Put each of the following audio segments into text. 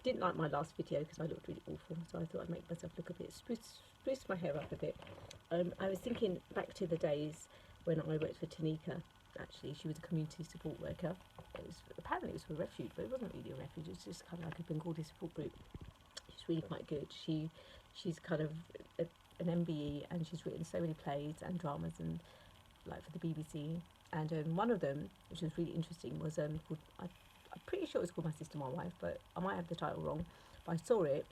didn't like my last video because I looked really awful, so I thought I'd make myself look a bit, spruce my hair up a bit. I was thinking back to the days when I worked for Tanika. Actually, she was a community support worker. Apparently it was for a refuge, but it wasn't really a refuge. It's just kind of like a Bengali support group. She's really quite good. She's kind of an MBE, and she's written so many plays and dramas and like for the BBC. And one of them, which was really interesting, was called, I'm pretty sure it was called My Sister, My Wife, but I might have the title wrong. But I saw it,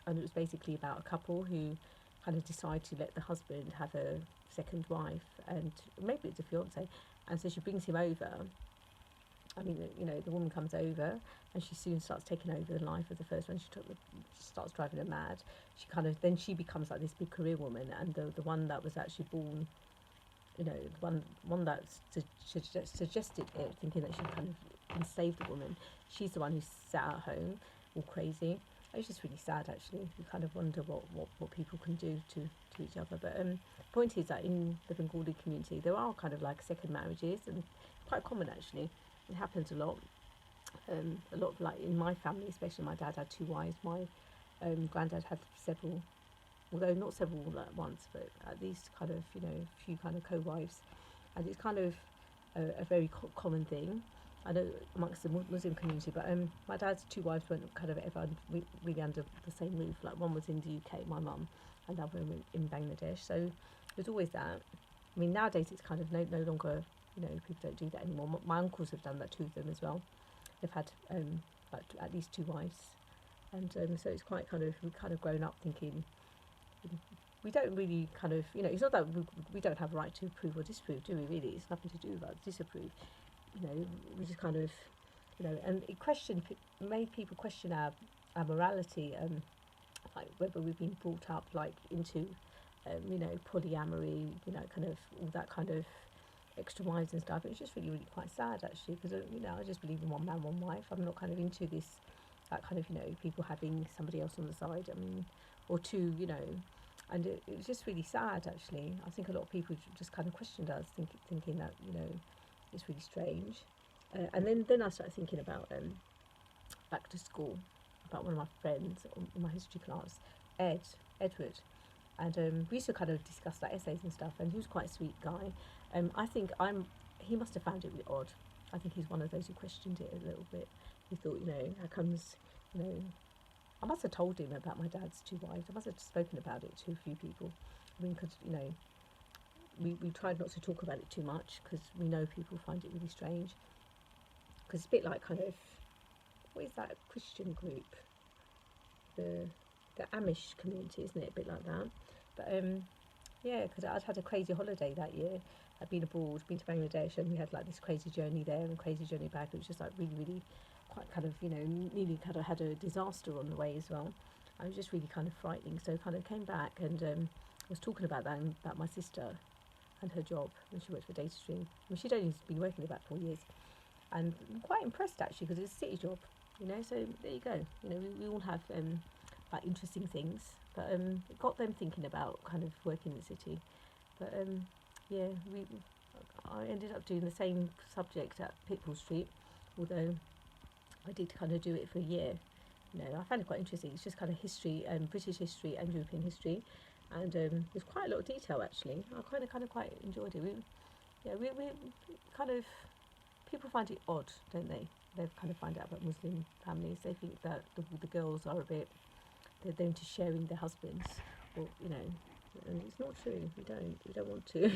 and it was basically about a couple who kind of decide to let the husband have a second wife, and maybe it's a fiance, and so she brings him over. I mean, you know, the woman comes over, and she soon starts taking over the life of the first one. She starts driving her mad. Then she becomes like this big career woman, and the one that was actually born, you know, one that suggested it, thinking that she kind of can save the woman. She's the one who's sat at home, all crazy. It's just really sad, actually. You kind of wonder what people can do to each other. But the point is that in the Bengali community, there are kind of like second marriages, and quite common, actually. It happens a lot. A lot of, like, in my family, especially my dad had 2 wives. My granddad had several, although not several at once, but at least kind of, you know, a few kind of co-wives. And it's kind of a very common thing, I know, amongst the Muslim community. But my dad's 2 wives weren't kind of ever really under the same roof. Like, one was in the UK, my mum, and the other in Bangladesh. So there's always that. I mean, nowadays it's kind of no longer, you know, people don't do that anymore. My uncles have done that, 2 of them as well. They've had like at least 2 wives, and so it's quite kind of, we've kind of grown up thinking we don't really kind of, you know, it's not that we don't have a right to approve or disapprove, do we? Really, it's nothing to do about disapprove. You know, we just kind of, you know, and it made people question our morality, like whether we've been brought up like into, you know, polyamory, you know, kind of all that kind of extra wives and stuff. It's just really quite sad, actually, because, you know, I just believe in one man, one wife. I'm not kind of into this, that kind of, you know, people having somebody else on the side. I mean, or 2, you know. And it was just really sad, actually. I think a lot of people just kind of questioned us, thinking that, you know, it's really strange. And then I started thinking about back to school, about one of my friends in my history class, Edward. And we used to kind of discuss like essays and stuff, and he was quite a sweet guy. I think he must have found it really odd. I think he's one of those who questioned it a little bit. He thought, you know, how comes, you know, I must have told him about my dad's 2 wives. I must have spoken about it to a few people. I mean, because, you know, we tried not to talk about it too much, because we know people find it really strange. Because it's a bit like kind of, what is that Christian group? The Amish community, isn't it? A bit like that. But yeah, because I'd had a crazy holiday that year. I'd been abroad, been to Bangladesh, and we had like this crazy journey there and crazy journey back. It was just like really quite kind of, you know, nearly kind of had a disaster on the way as well. I was just really kind of frightening. So kind of came back, and I was talking about that, and about my sister and her job when she worked for DataStream. I mean, she'd only been working there about 4 years, and I'm quite impressed, actually, because it's a city job, you know. So there you go. You know, we all have like interesting things, but it got them thinking about kind of working in the city. But yeah, I ended up doing the same subject at Pitbull Street, although I did kind of do it for a year. You know, I found it quite interesting. It's just kind of history, British history and European history, and there's quite a lot of detail, actually. I kind of quite enjoyed it. We kind of, people find it odd, don't they? They kind of find out about Muslim families. They think that the girls are a bit, they're into sharing their husbands, or, you know, and it's not true. We don't want to.